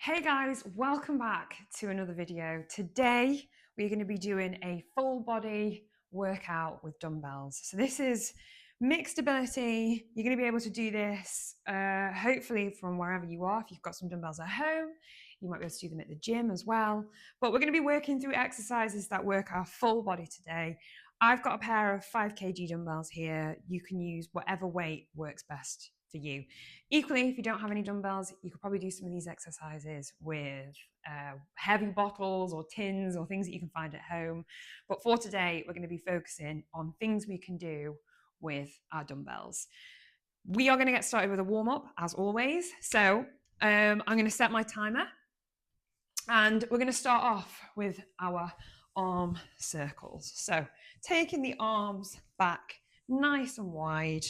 Hey guys, welcome back to another video. Today we're going to be doing a full body workout with dumbbells. So this is mixed ability. You're going to be able to do this hopefully from wherever you are. If you've got some dumbbells at home, you might be able to do them at the gym as well. But we're going to be working through exercises that work our full body today. I've got a pair of 5 kg dumbbells here. You can use whatever weight works best for you. Equally, if you don't have any dumbbells, you could probably do some of these exercises with heavy bottles or tins or things that you can find at home. But for today, we're going to be focusing on things we can do with our dumbbells. We are going to get started with a warm-up, as always. So I'm going to set my timer. And we're going to start off with our arm circles. So taking the arms back nice and wide,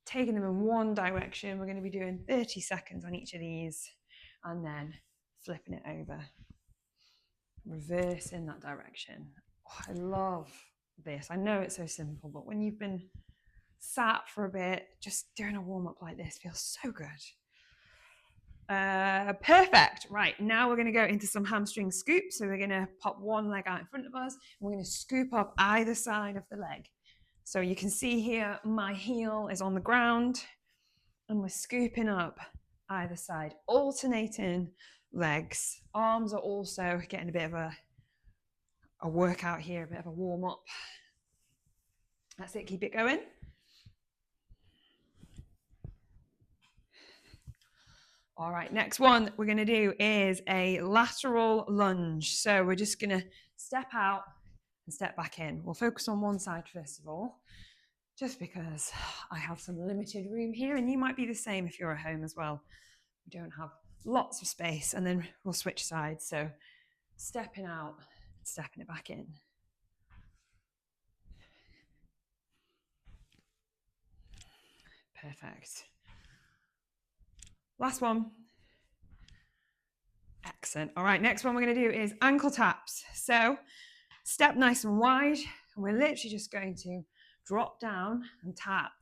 taking them in one direction. We're going to be doing 30 seconds on each of these and then flipping it over, reverse in that direction. Oh, I love this. I know it's so simple, but when you've been sat for a bit, just doing a warm-up like this feels so good. Perfect. Right, now we're going to go into some hamstring scoops. So we're going to pop one leg out in front of us. And we're going to scoop up either side of the leg. So you can see here, my heel is on the ground and we're scooping up either side, alternating legs. Arms are also getting a bit of a workout here, a bit of a warm up. That's it, keep it going. All right, next one we're going to do is a lateral lunge. So we're just going to step out and step back in. We'll focus on one side first of all, just because I have some limited room here, and you might be the same if you're at home as well. We don't have lots of space, and then we'll switch sides. So stepping out, stepping it back in. Perfect. Last one. Excellent. All right, next one we're going to do is ankle taps. So step nice and wide, and we're literally just going to drop down and tap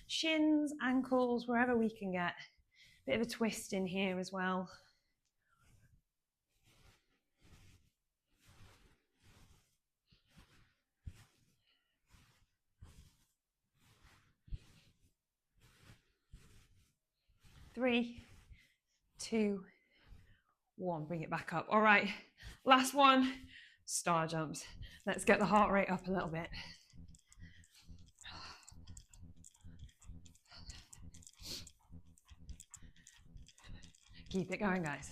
shins, ankles, wherever we can get. A bit of a twist in here as well. Three, two, one. Bring it back up. All right, last one, star jumps. Let's get the heart rate up a little bit. Keep it going, guys.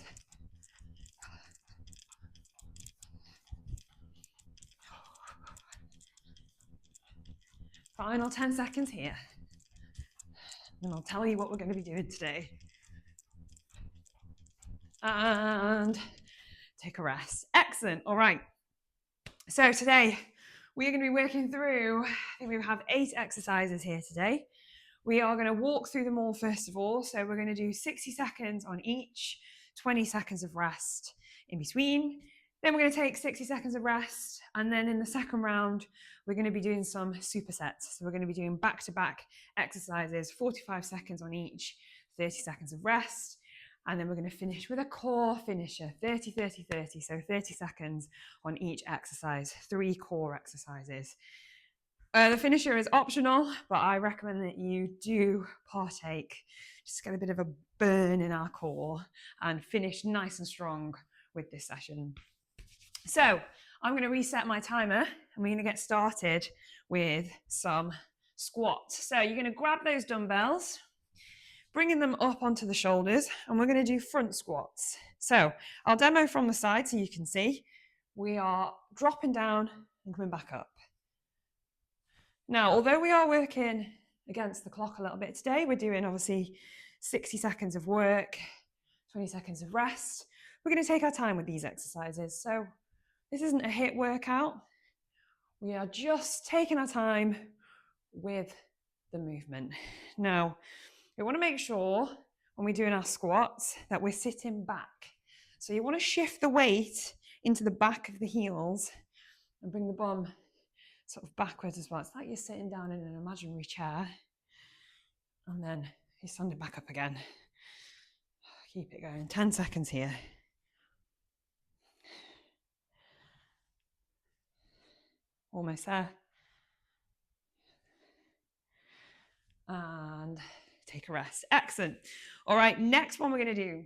Final 10 seconds here. And I'll tell you what we're going to be doing today. And take a rest. Excellent. All right. So today we are going to be working through, I think we have 8 exercises here today. We are going to walk through them all first of all. So we're going to do 60 seconds on each, 20 seconds of rest in between. Then we're going to take 60 seconds of rest. And then in the second round, we're going to be doing some supersets. So we're going to be doing back-to-back exercises, 45 seconds on each, 30 seconds of rest. And then we're going to finish with a core finisher, 30, 30, 30. So 30 seconds on each exercise, 3 core exercises. The finisher is optional, but I recommend that you do partake. Just get a bit of a burn in our core and finish nice and strong with this session. So I'm going to reset my timer and we're going to get started with some squats. So you're going to grab those dumbbells, bringing them up onto the shoulders, and we're going to do front squats. So I'll demo from the side so you can see. We are dropping down and coming back up. Now, although we are working against the clock a little bit today, we're doing obviously 60 seconds of work, 20 seconds of rest. We're going to take our time with these exercises. So this isn't a HIIT workout. We are just taking our time with the movement. Now, we want to make sure when we're doing our squats that we're sitting back. So you want to shift the weight into the back of the heels and bring the bum sort of backwards as well. It's like you're sitting down in an imaginary chair and then you're standing back up again. Keep it going. 10 seconds here. Almost there. And take a rest. Excellent. All right, next one we're going to do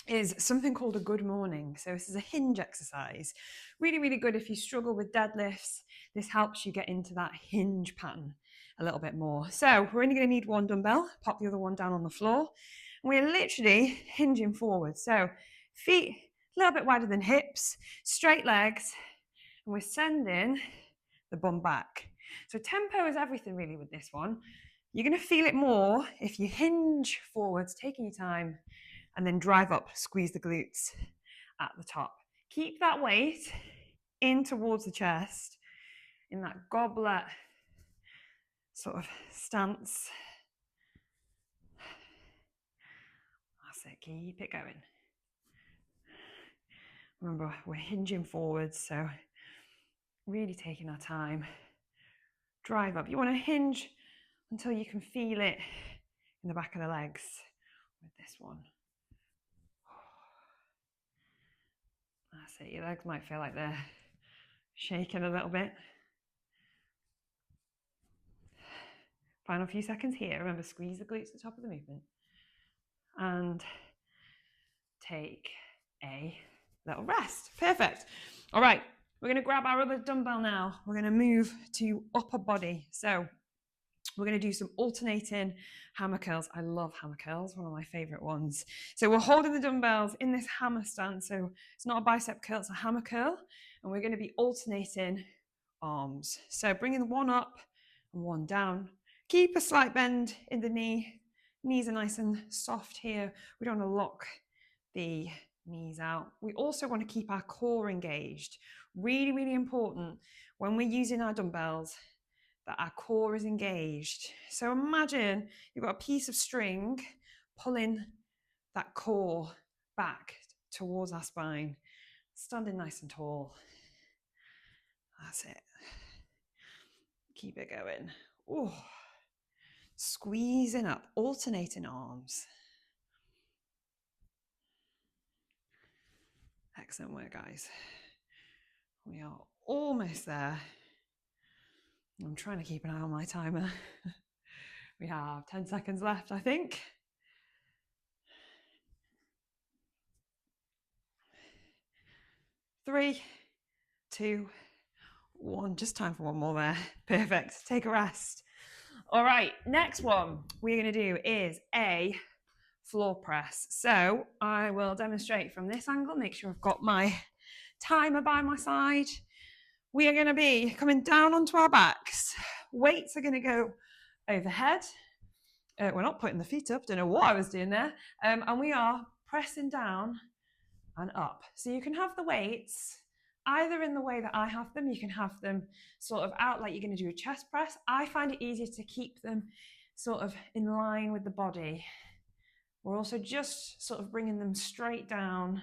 is something called a good morning. So this is a hinge exercise. Really, really good if you struggle with deadlifts. This helps you get into that hinge pattern a little bit more. So we're only going to need one dumbbell. Pop the other one down on the floor. And we're literally hinging forward. So feet a little bit wider than hips, straight legs, and we're sending the bum back. So tempo is everything really with this one. You're going to feel it more if you hinge forwards, taking your time, and then drive up, squeeze the glutes at the top. Keep that weight in towards the chest in that goblet sort of stance. That's it, keep it going. Remember, we're hinging forwards, so really taking our time. Drive up. You want to hinge until you can feel it in the back of the legs with this one. That's it. Your legs might feel like they're shaking a little bit. Final few seconds here. Remember, squeeze the glutes at the top of the movement. And take a little rest. Perfect. All right. We're going to grab our other dumbbell now. We're going to move to upper body. So we're going to do some alternating hammer curls. I love hammer curls, one of my favorite ones. So we're holding the dumbbells in this hammer stance. So it's not a bicep curl, it's a hammer curl. And we're going to be alternating arms. So bringing one up and one down. Keep a slight bend in the knee. Knees are nice and soft here. We don't want to lock the knees out. We also want to keep our core engaged. Really, really important when we're using our dumbbells that our core is engaged. So imagine you've got a piece of string pulling that core back towards our spine. Standing nice and tall. That's it. Keep it going. Oh, squeezing up, alternating arms. Excellent work, guys. We are almost there. I'm trying to keep an eye on my timer. We have 10 seconds left, I think. 3, 2, 1. Just time for one more there. Perfect. Take a rest. All right, next one we're going to do is a floor press. So I will demonstrate from this angle, make sure I've got my timer by my side. We are going to be coming down onto our backs. Weights are going to go overhead. We're not putting the feet up. Don't know what I was doing there. And we are pressing down and up. So you can have the weights either in the way that I have them. You can have them sort of out like you're going to do a chest press. I find it easier to keep them sort of in line with the body. We're also just sort of bringing them straight down,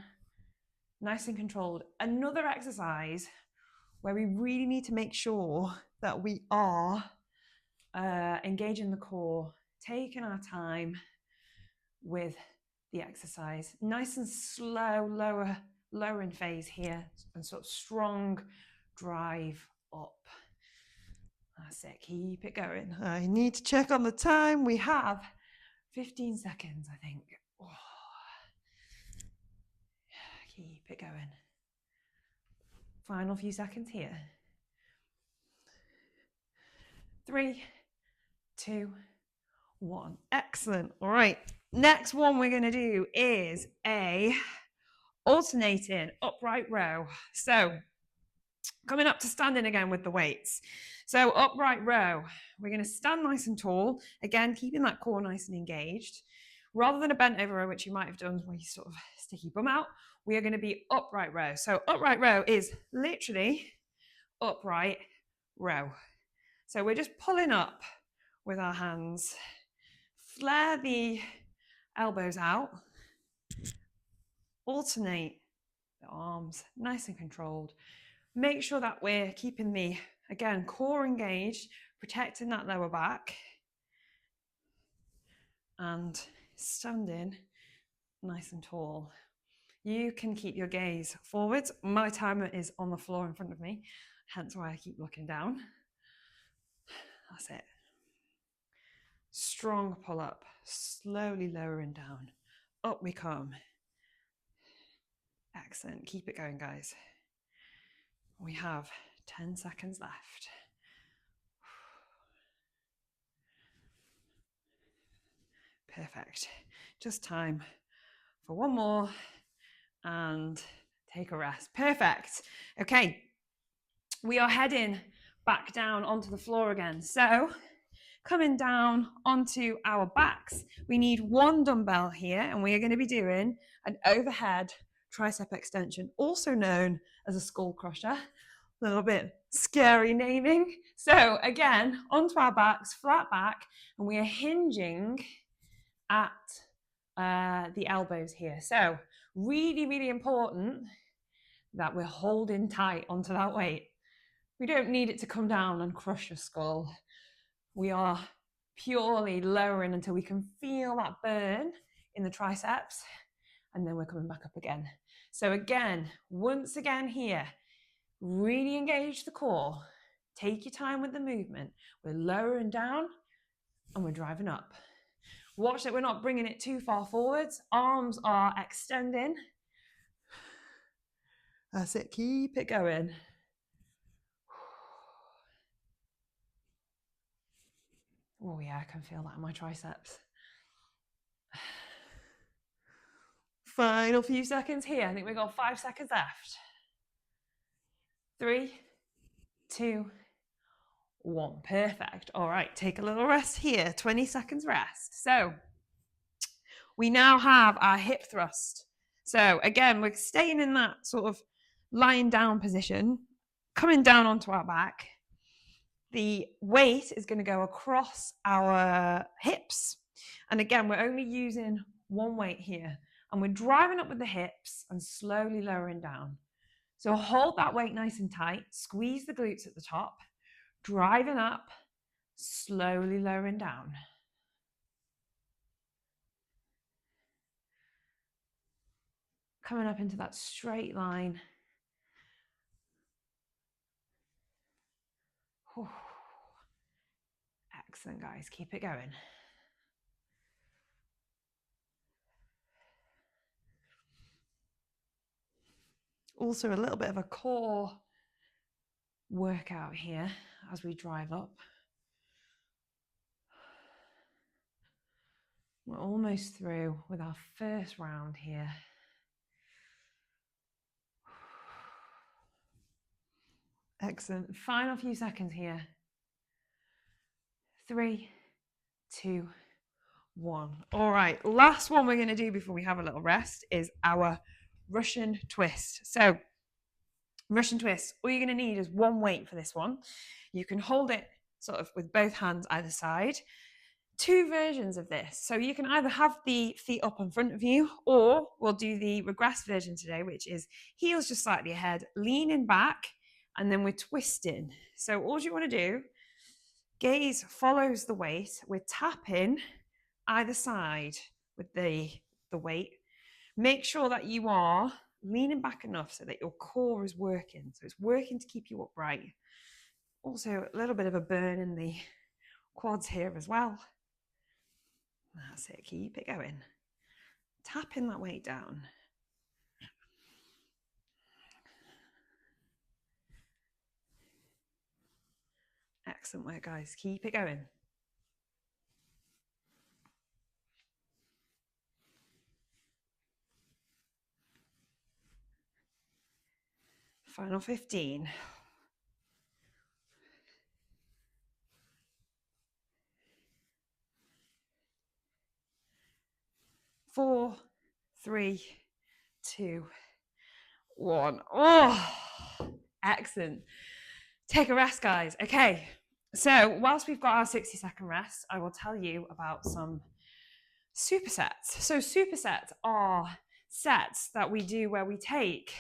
nice and controlled. Another exercise where we really need to make sure that we are engaging the core, taking our time with the exercise. Nice and slow, lower in phase here, and sort of strong drive up. That's it, keep it going. I need to check on the time. We have 15 seconds, I think. Oh. Keep it going. Final few seconds here. 3, 2, 1. Excellent. All right. Next one we're going to do is a alternating upright row. So coming up to standing again with the weights. So upright row, we're going to stand nice and tall. Again, keeping that core nice and engaged. Rather than a bent over row, which you might have done where you sort of stick your bum out, we are going to be upright row. So upright row is literally upright row. So we're just pulling up with our hands. Flare the elbows out. Alternate the arms, nice and controlled. Make sure that we're keeping the, again, core engaged, protecting that lower back. And standing nice and tall. You can keep your gaze forwards. My timer is on the floor in front of me, hence why I keep looking down. That's it. Strong pull up, slowly lowering down. Up we come. Excellent. Keep it going, guys. We have 10 seconds left. Perfect. Just time for one more and take a rest. Perfect. Okay. We are heading back down onto the floor again. So coming down onto our backs, we need one dumbbell here, and we are going to be doing an overhead tricep extension, also known as a skull crusher. A little bit scary naming. So again, onto our backs, flat back, and we are hinging at the elbows here. So really, really important that we're holding tight onto that weight. We don't need it to come down and crush your skull. We are purely lowering until we can feel that burn in the triceps, and then we're coming back up again. So again, once again here, really engage the core. Take your time with the movement. We're lowering down and we're driving up. Watch that we're not bringing it too far forwards. Arms are extending. That's it. Keep it going. Oh yeah, I can feel that in my triceps. Final few seconds here. I think we've got 5 seconds left. 3, 2, 1. Perfect. All right, take a little rest here. 20 seconds rest. So we now have our hip thrust. So again, we're staying in that sort of lying down position, coming down onto our back. The weight is going to go across our hips. And again, we're only using one weight here. And we're driving up with the hips and slowly lowering down. So hold that weight nice and tight. Squeeze the glutes at the top. Driving up, slowly lowering down. Coming up into that straight line. Whew. Excellent, guys. Keep it going. Also a little bit of a core workout here as we drive up. We're almost through with our first round here. Excellent. Final few seconds here. 3, 2, 1. All right, last one we're going to do before we have a little rest is our Russian twist. So Russian twist, all you're going to need is one weight for this one. You can hold it sort of with both hands either side. 2 versions of this. So you can either have the feet up in front of you, or we'll do the regress version today, which is heels just slightly ahead, leaning back, and then we're twisting. So all you want to do, gaze follows the weight. We're tapping either side with the weight. Make sure that you are leaning back enough so that your core is working. So it's working to keep you upright. Also a little bit of a burn in the quads here as well. That's it, keep it going. Tapping that weight down. Excellent work, guys. Keep it going. Final 15. 4, 3, 2, 1. Oh, excellent. Take a rest, guys. Okay, so whilst we've got our 60-second rest, I will tell you about some supersets. So supersets are sets that we do where we take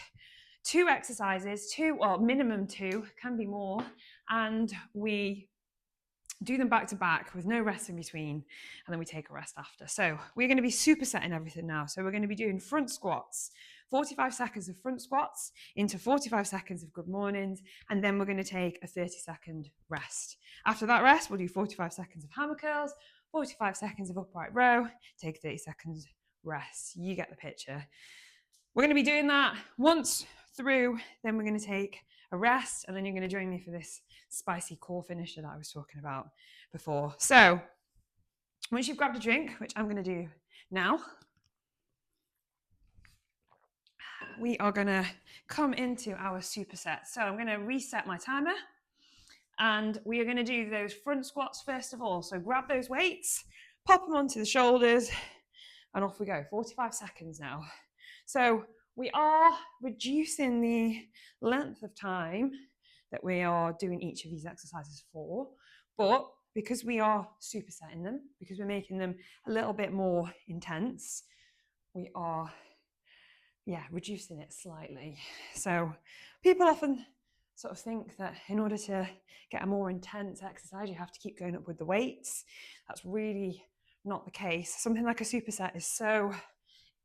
2 exercises, 2 or minimum 2, can be more, and we Do them back to back with no rest in between, and then we take a rest after. So we're going to be supersetting everything now. So we're going to be doing front squats, 45 seconds of front squats into 45 seconds of good mornings, and then we're going to take a 30-second rest. After that rest, we'll do 45 seconds of hammer curls, 45 seconds of upright row, take 30 seconds rest. You get the picture. We're going to be doing that once through, then we're going to take a rest, and then you're going to join me for this spicy core finisher that I was talking about before. So once you've grabbed a drink, which I'm going to do now, we are going to come into our superset. So I'm going to reset my timer, and we are going to do those front squats first of all. So grab those weights, pop them onto the shoulders, and off we go. 45 seconds now. So we are reducing the length of time that we are doing each of these exercises for, but because we are supersetting them, because we're making them a little bit more intense, we are, reducing it slightly. So people often sort of think that in order to get a more intense exercise, you have to keep going up with the weights. That's really not the case. Something like a superset is so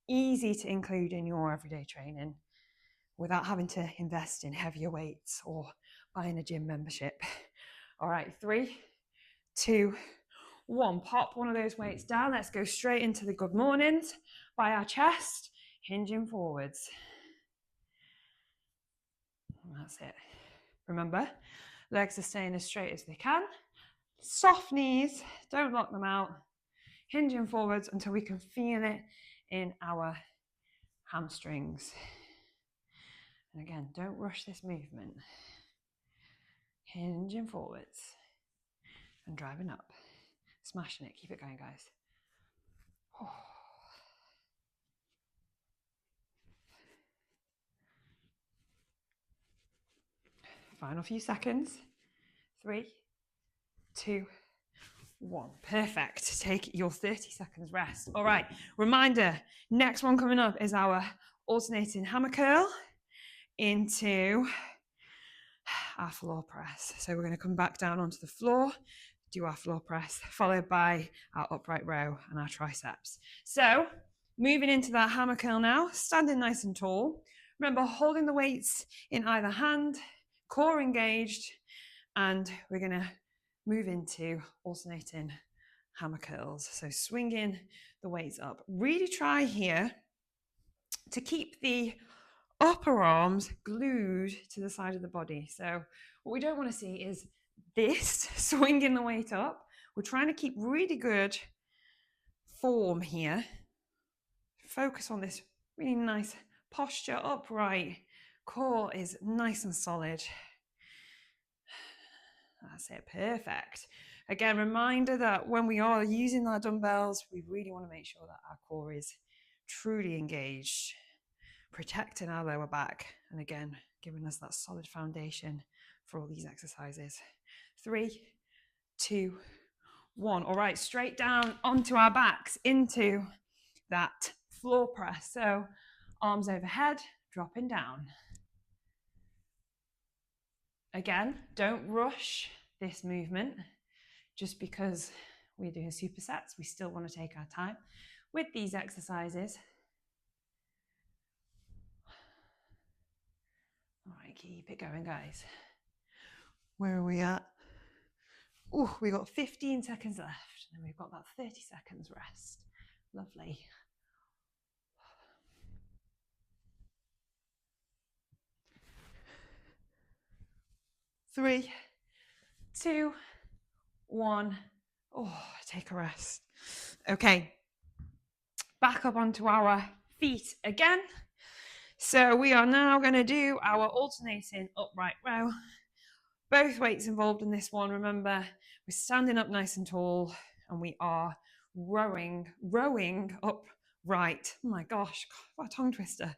easy to include in your everyday training without having to invest in heavier weights or buying a gym membership. All right, 3, 2, 1. Pop one of those weights down. Let's go straight into the good mornings by our chest, hinging forwards. That's it. Remember, legs are staying as straight as they can. Soft knees, don't lock them out. Hinging forwards until we can feel it in our hamstrings. And again, don't rush this movement. Hinging forwards and driving up. Smashing it. Keep it going, guys. Oh. Final few seconds. 3, 2, 1. Perfect. Take your 30 seconds rest. All right. Reminder, next one coming up is our alternating hammer curl into our floor press. So we're going to come back down onto the floor, do our floor press, followed by our upright row and our triceps. So moving into that hammer curl now, standing nice and tall. Remember, holding the weights in either hand, core engaged, and we're going to move into alternating hammer curls. So swinging the weights up. Really try here to keep the upper arms glued to the side of the body. So what we don't want to see is this swinging the weight up. We're trying to keep really good form here. Focus on this really nice posture, upright. Core is nice and solid. That's it, perfect. Again, reminder that when we are using our dumbbells, we really want to make sure that our core is truly engaged, protecting our lower back, and again, giving us that solid foundation for all these exercises. 3, 2, 1. All right, straight down onto our backs into that floor press. So arms overhead, dropping down. Again, don't rush this movement. Just because we're doing supersets, we still want to take our time with these exercises. All right, keep it going, guys. Where are we at? Oh, we got 15 seconds left, and we've got that 30 seconds rest. Lovely. Three, 2, 1. Oh, take a rest. Okay, back up onto our feet again. So we are now going to do our alternating upright row. Both weights involved in this one. Remember, we're standing up nice and tall, and we are rowing upright. Oh my gosh, what a tongue twister.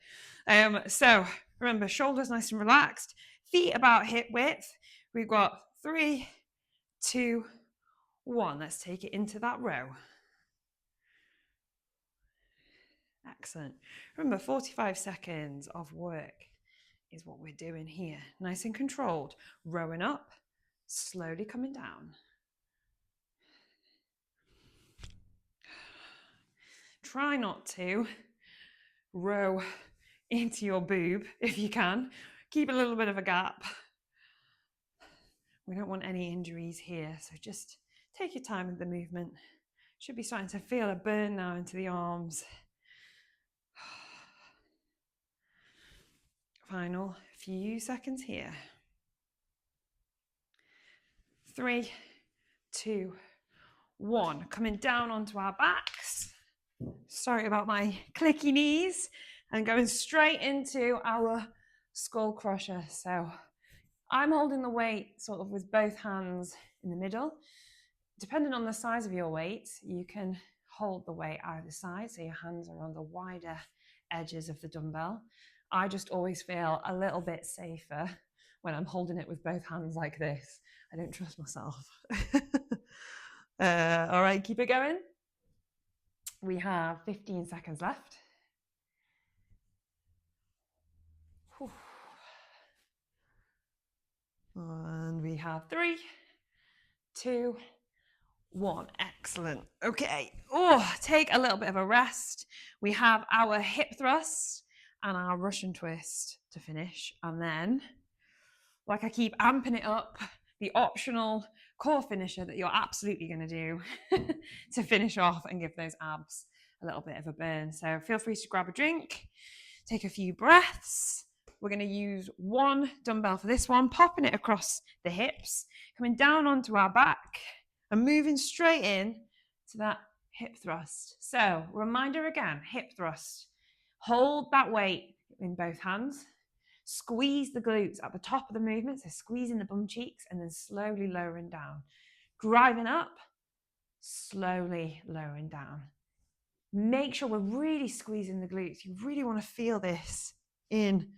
So remember, shoulders nice and relaxed, feet about hip width. We've got 3, 2, 1. Let's take it into that row. Excellent. Remember, 45 seconds of work is what we're doing here. Nice and controlled. Rowing up, slowly coming down. try not to row into your boob if you can. Keep a little bit of a gap. We don't want any injuries here, so just take your time with the movement. Should be starting to feel a burn now into the arms. Final few seconds here. 3, 2, 1. Coming down onto our backs. Sorry about my clicky knees. And going straight into our skull crusher. So I'm holding the weight sort of with both hands in the middle. Depending on the size of your weight, you can hold the weight either side, so your hands are on the wider edges of the dumbbell. I just always feel a little bit safer when I'm holding it with both hands like this. I don't trust myself. All right, keep it going. We have 15 seconds left. Whew. And we have 3, 2, 1. Excellent. Okay. Oh, take a little bit of a rest. We have our hip thrust and our Russian twist to finish. And then, like I keep amping it up, the optional core finisher that you're absolutely going to do to finish off and give those abs a little bit of a burn. So feel free to grab a drink, take a few breaths. We're going to use one dumbbell for this one, popping it across the hips, coming down onto our back and moving straight in to that hip thrust. So reminder again, hip thrust. Hold that weight in both hands. Squeeze the glutes at the top of the movement, so squeezing the bum cheeks and then slowly lowering down. Driving up, slowly lowering down. Make sure we're really squeezing the glutes. You really want to feel this in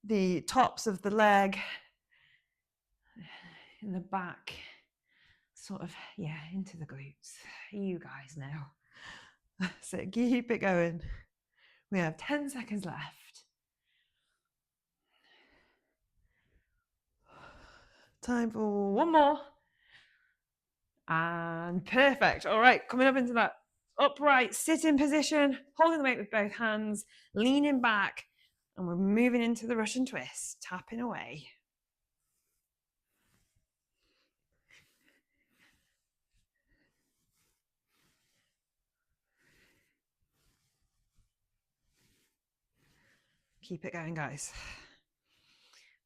the tops of the leg, in the back, sort of, yeah, into the glutes. You guys know. So keep it going. We have 10 seconds left. Time for one more. And perfect. All right, coming up into that upright sitting position, holding the weight with both hands, leaning back, and we're moving into the Russian twist, tapping away. Keep it going, guys.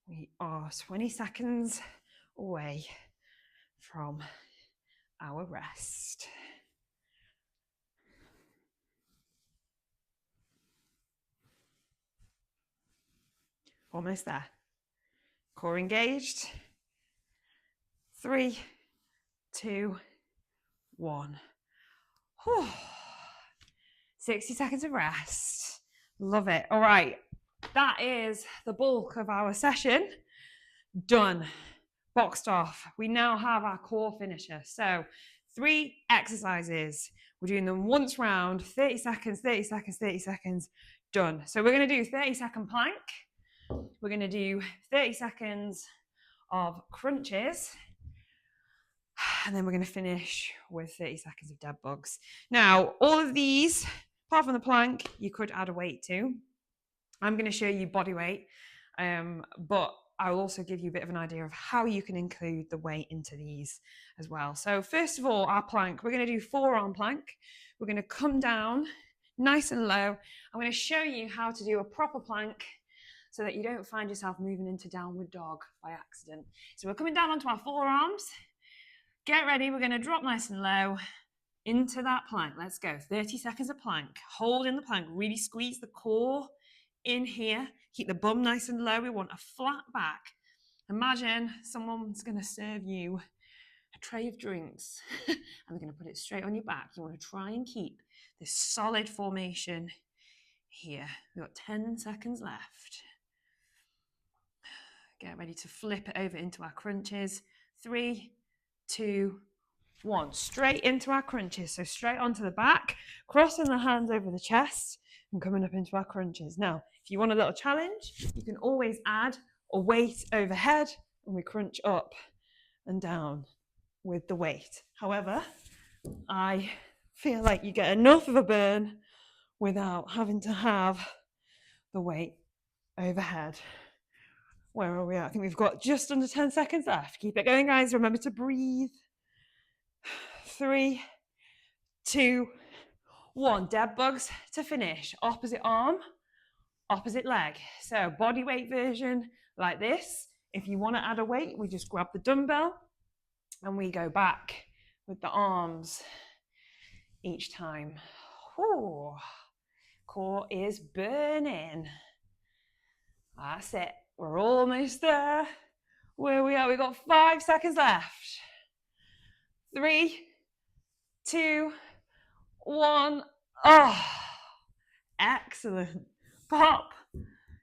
We are 20 seconds away from our rest. Almost there. Core engaged. 3, 2, 1. Whew. 60 seconds of rest. Love it. All right. That is the bulk of our session done, boxed off. We now have our core finisher. So 3 exercises. We're doing them once round, 30 seconds, 30 seconds, 30 seconds, done. So we're going to do 30-second plank. We're going to do 30 seconds of crunches. And then we're going to finish with 30 seconds of dead bugs. Now, all of these, apart from the plank, you could add a weight to. I'm going to show you body weight, but I'll also give you a bit of an idea of how you can include the weight into these as well. So first of all, our plank, we're going to do forearm plank. We're going to come down nice and low. I'm going to show you how to do a proper plank so that you don't find yourself moving into downward dog by accident. So we're coming down onto our forearms. Get ready. We're going to drop nice and low into that plank. Let's go. 30 seconds of plank. Hold in the plank. Really squeeze the core in here. Keep the bum nice and low. We want a flat back. Imagine someone's going to serve you a tray of drinks and they're going to put it straight on your back. You want to try and keep this solid formation here. We've got 10 seconds left. Get ready to flip it over into our crunches. 3, 2, 1. Straight into our crunches. So straight onto the back, crossing the hands over the chest and coming up into our crunches. Now, if you want a little challenge, you can always add a weight overhead and we crunch up and down with the weight. However, I feel like you get enough of a burn without having to have the weight overhead. Where are we at? I think we've got just under 10 seconds left. Keep it going, guys. Remember to breathe. 3, 2, 1. Dead bugs to finish. Opposite arm, opposite leg. So body weight version like this. If you want to add a weight, we just grab the dumbbell and we go back with the arms each time. Ooh. Core is burning. That's it. We're almost there. Where we are, we've got 5 seconds left. 3, 2, 1. Oh, excellent. Pop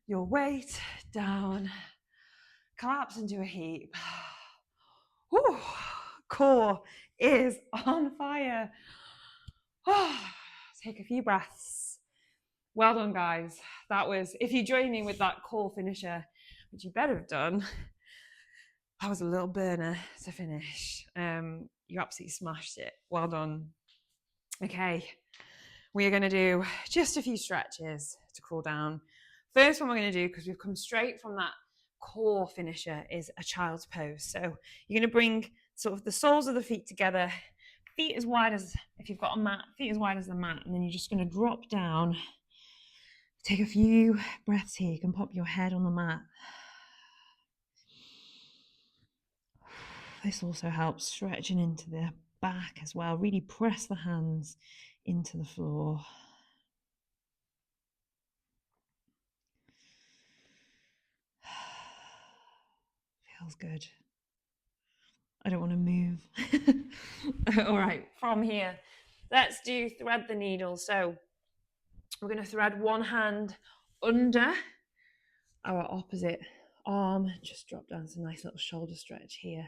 your weight down. Collapse into a heap. Whew. Core is on fire. Take a few breaths. Well done, guys. That was, if you join me with that core finisher, which you better have done, that was a little burner to finish. You absolutely smashed it. Well done. Okay, we are going to do just a few stretches to cool down. First one we're going to do, because we've come straight from that core finisher, is a child's pose. So you're going to bring sort of the soles of the feet together, feet as wide as, if you've got a mat, feet as wide as the mat, and then you're just going to drop down. Take a few breaths here. You can pop your head on the mat. This also helps stretching into the back as well. Really press the hands into the floor. Feels good. I don't want to move. All right, from here, let's do thread the needle. So we're going to thread one hand under our opposite arm. Just drop down some nice little shoulder stretch here.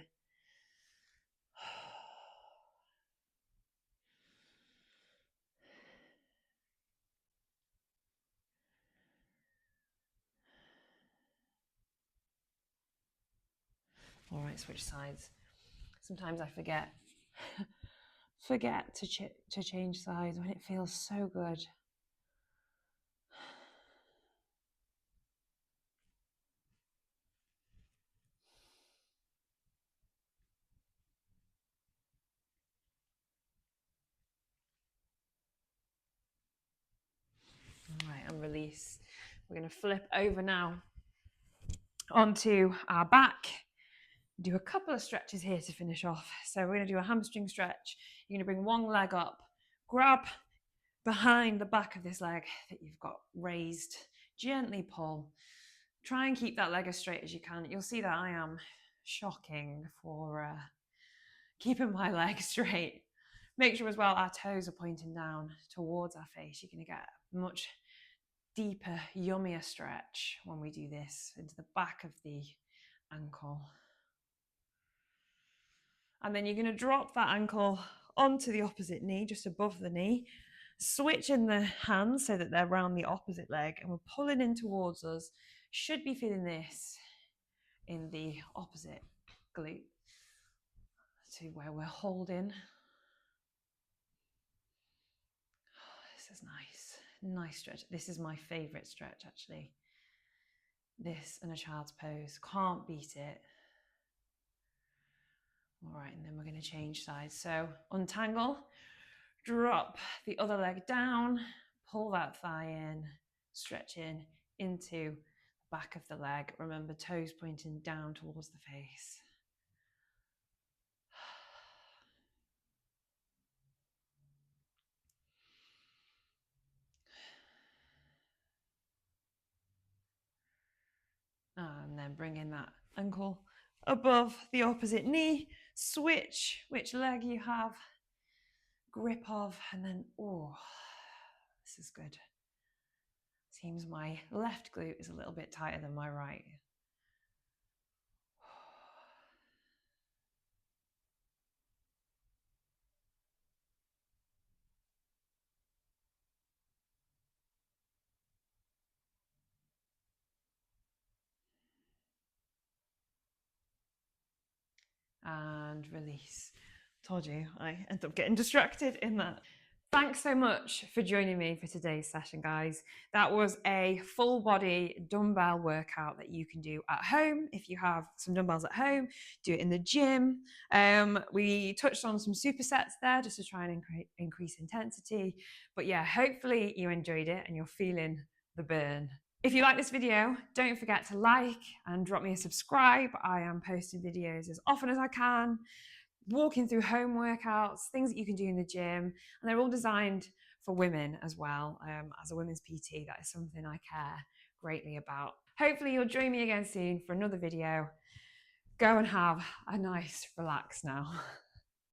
All right, switch sides. Sometimes I forget to change sides when it feels so good. All right, and release. We're going to flip over now onto our back. Do a couple of stretches here to finish off. So we're going to do a hamstring stretch. You're going to bring one leg up, grab behind the back of this leg that you've got raised, gently pull. Try and keep that leg as straight as you can. You'll see that I am shocking for keeping my leg straight. Make sure as well our toes are pointing down towards our face. You're going to get a much deeper, yummier stretch when we do this into the back of the ankle. And then you're going to drop that ankle onto the opposite knee, just above the knee. Switch in the hands so that they're around the opposite leg, and we're pulling in towards us. Should be feeling this in the opposite glute to where we're holding. This is nice. Nice stretch. This is my favorite stretch, actually. This and a child's pose. Can't beat it. All right, and then we're going to change sides. So untangle, drop the other leg down, pull that thigh in, stretch into the back of the leg. Remember, toes pointing down towards the face. And then bring in that ankle above the opposite knee. Switch which leg you have grip of, and then, oh, this is good. Seems my left glute is a little bit tighter than my right. And release. Told you, I end up getting distracted in that. Thanks so much for joining me for today's session, guys. That was a full body dumbbell workout that you can do at home. If you have some dumbbells at home, do it in the gym. We touched on some supersets there just to try and increase intensity. But yeah, hopefully you enjoyed it and you're feeling the burn. If you like this video, don't forget to like and drop me a subscribe. I am posting videos as often as I can, walking through home workouts, things that you can do in the gym, and they're all designed for women as well. As a women's PT, that is something I care greatly about. Hopefully you'll join me again soon for another video. Go and have a nice relax now.